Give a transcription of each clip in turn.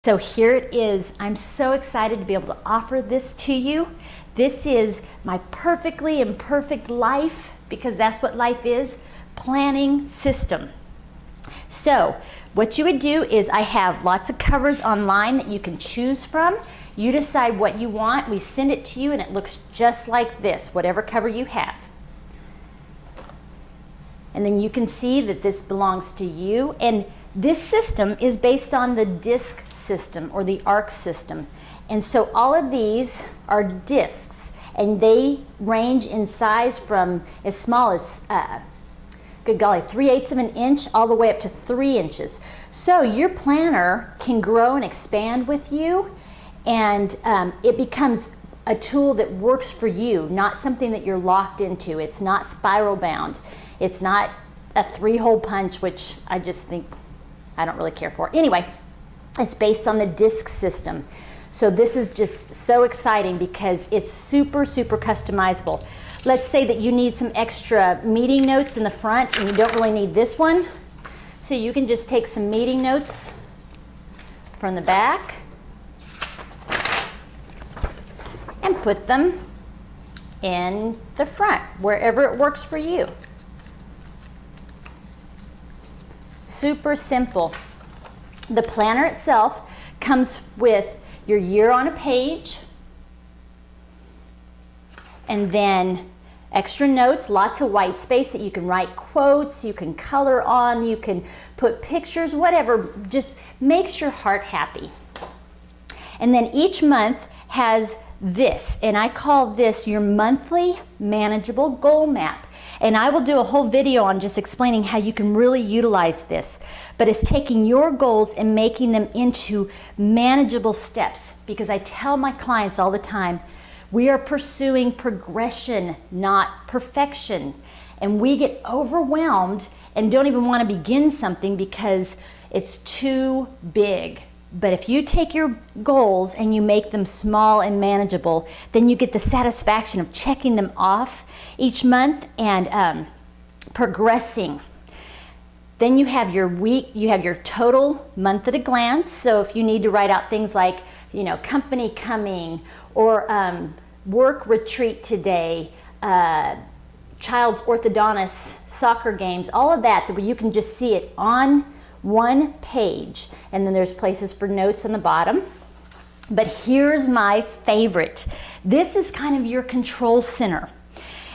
So here it is. I'm so excited to be able to offer this to you. This is my perfectly imperfect life, because that's what life is, planning system. So what you would do is I have lots of covers online that you can choose from. You decide what you want. We send it to you and it looks just like this, whatever cover you have. And then you can see that this belongs to you. And this system is based on the disc system or the arc system. And so all of these are discs, and they range in size from as small as, good golly, 3/8 of an inch all the way up to 3 inches. So your planner can grow and expand with you, and it becomes a tool that works for you, not something that you're locked into. It's not spiral bound. It's not a 3-hole punch, which I just think I don't really care for. Anyway, it's based on the disc system. So this is just so exciting because it's super, super customizable. Let's say that you need some extra meeting notes in the front and you don't really need this one. So you can just take some meeting notes from the back and put them in the front, wherever it works for you. Super simple. The planner itself comes with your year on a page, and then extra notes, lots of white space that you can write quotes, you can color on, you can put pictures, whatever, just makes your heart happy. And then each month has this, and I call this your monthly manageable goal map. And I will do a whole video on just explaining how you can really utilize this. But it's taking your goals and making them into manageable steps, because I tell my clients all the time, we are pursuing progression, not perfection. And we get overwhelmed and don't even want to begin something because it's too big. But if you take your goals and you make them small and manageable, then you get the satisfaction of checking them off each month and progressing. Then you have your week, you have your total month at a glance. So if you need to write out things like, you know, company coming, or work retreat today, child's orthodontist soccer games, all of that, where you can just see it on one page, and then there's places for notes on the bottom. But here's my favorite. This is kind of your control center,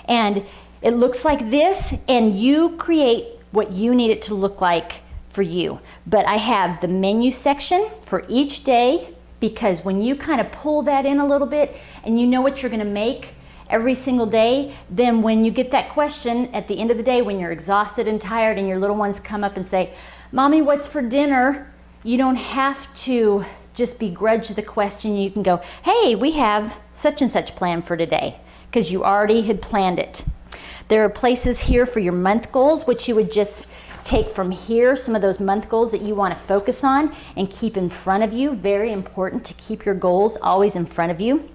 and it looks like this, and you create what you need it to look like for you. But I have the menu section for each day, because when you kind of pull that in a little bit and you know what you're going to make every single day, then when you get that question at the end of the day, when you're exhausted and tired and your little ones come up and say, "Mommy, what's for dinner?" you don't have to just begrudge the question. You can go, "Hey, we have such and such planned for today," because you already had planned it. There are places here for your month goals, which you would just take from here, some of those month goals that you want to focus on and keep in front of you. Very important to keep your goals always in front of you.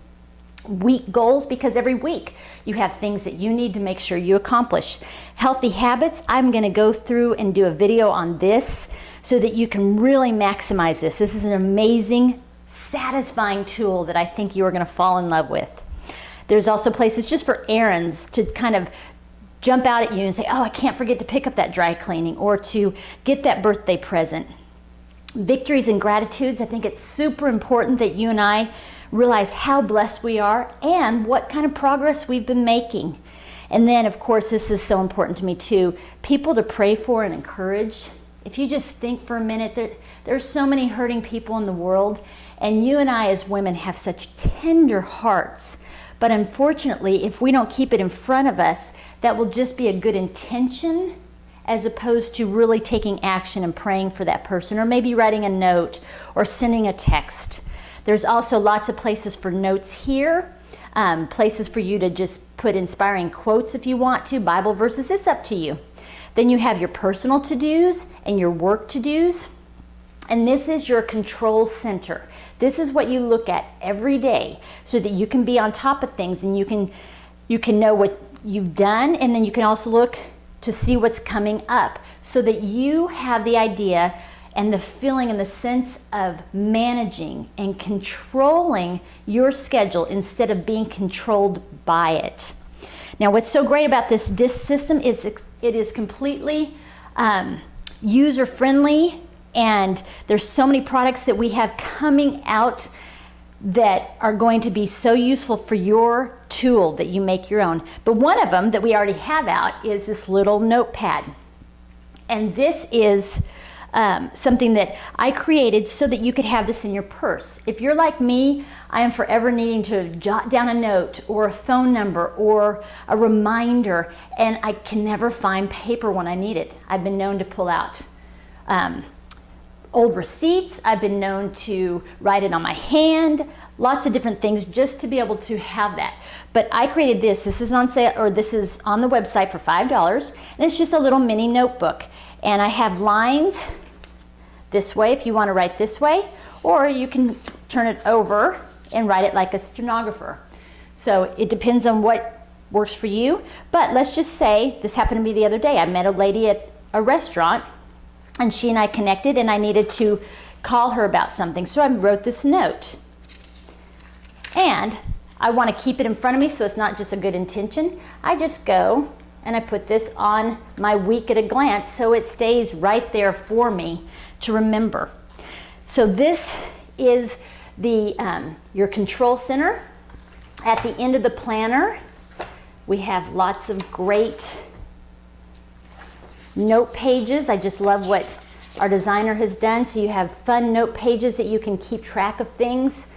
Week goals, because every week you have things that you need to make sure you accomplish. Healthy habits, I'm going to go through and do a video on this so that you can really maximize this. This is an amazing, satisfying tool that I think you are going to fall in love with. There's also places just for errands to kind of jump out at you and say, "Oh, I can't forget to pick up that dry cleaning," or to get that birthday present. Victories and gratitudes, I think it's super important that you and I realize how blessed we are and what kind of progress we've been making. And then, of course, this is so important to me too, people to pray for and encourage. If you just think for a minute, there's so many hurting people in the world, and you and I as women have such tender hearts. But unfortunately, if we don't keep it in front of us, that will just be a good intention as opposed to really taking action and praying for that person, or maybe writing a note or sending a text. There's also lots of places for notes here, places for you to just put inspiring quotes if you want to, Bible verses, it's up to you. Then you have your personal to-dos and your work to-dos. And this is your control center. This is what you look at every day so that you can be on top of things, and you can know what you've done, and then you can also look to see what's coming up so that you have the idea and the feeling and the sense of managing and controlling your schedule instead of being controlled by it. Now, what's so great about this disc system is it is completely user-friendly, and there's so many products that we have coming out that are going to be so useful for your tool that you make your own. But one of them that we already have out is this little notepad. And this is something that I created so that you could have this in your purse. If you're like me, I am forever needing to jot down a note or a phone number or a reminder, and I can never find paper when I need it. I've been known to pull out old receipts. I've been known to write it on my hand, lots of different things just to be able to have that. But I created this. This is on sale, or this is on the website for $5, and it's just a little mini notebook. And I have lines this way if you want to write this way, or you can turn it over and write it like a stenographer. So it depends on what works for you. But let's just say, this happened to me the other day. I met a lady at a restaurant, and she and I connected, and I needed to call her about something. So I wrote this note. And I want to keep it in front of me so it's not just a good intention. I just go and I put this on my week at a glance so it stays right there for me to remember. So this is the your control center. At the end of the planner, we have lots of great note pages. I just love what our designer has done. So you have fun note pages that you can keep track of things.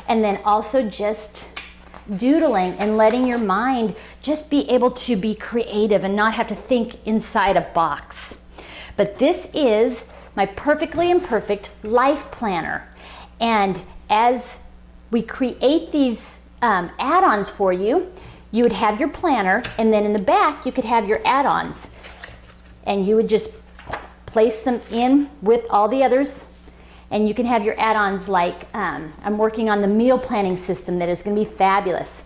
And then also just doodling and letting your mind just be able to be creative and not have to think inside a box. But this is my Perfectly Imperfect Life Planner. And as we create these add-ons for you, you would have your planner, and then in the back you could have your add-ons. And you would just place them in with all the others. And you can have your add-ons like, I'm working on the meal planning system that is going to be fabulous.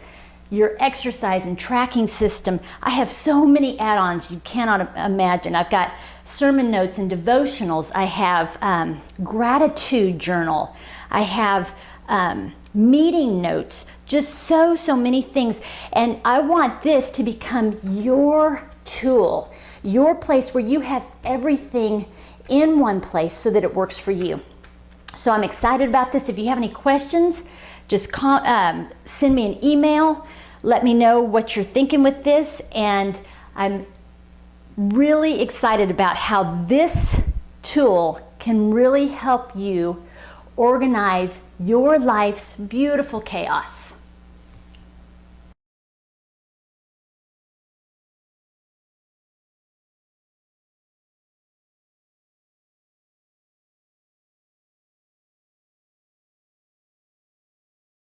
Your exercise and tracking system. I have so many add-ons you cannot imagine. I've got sermon notes and devotionals. I have gratitude journal. I have meeting notes. Just so many things. And I want this to become your tool, your place where you have everything in one place so that it works for you. So I'm excited about this. If you have any questions, just send me an email. Let me know what you're thinking with this. And I'm really excited about how this tool can really help you organize your life's beautiful chaos.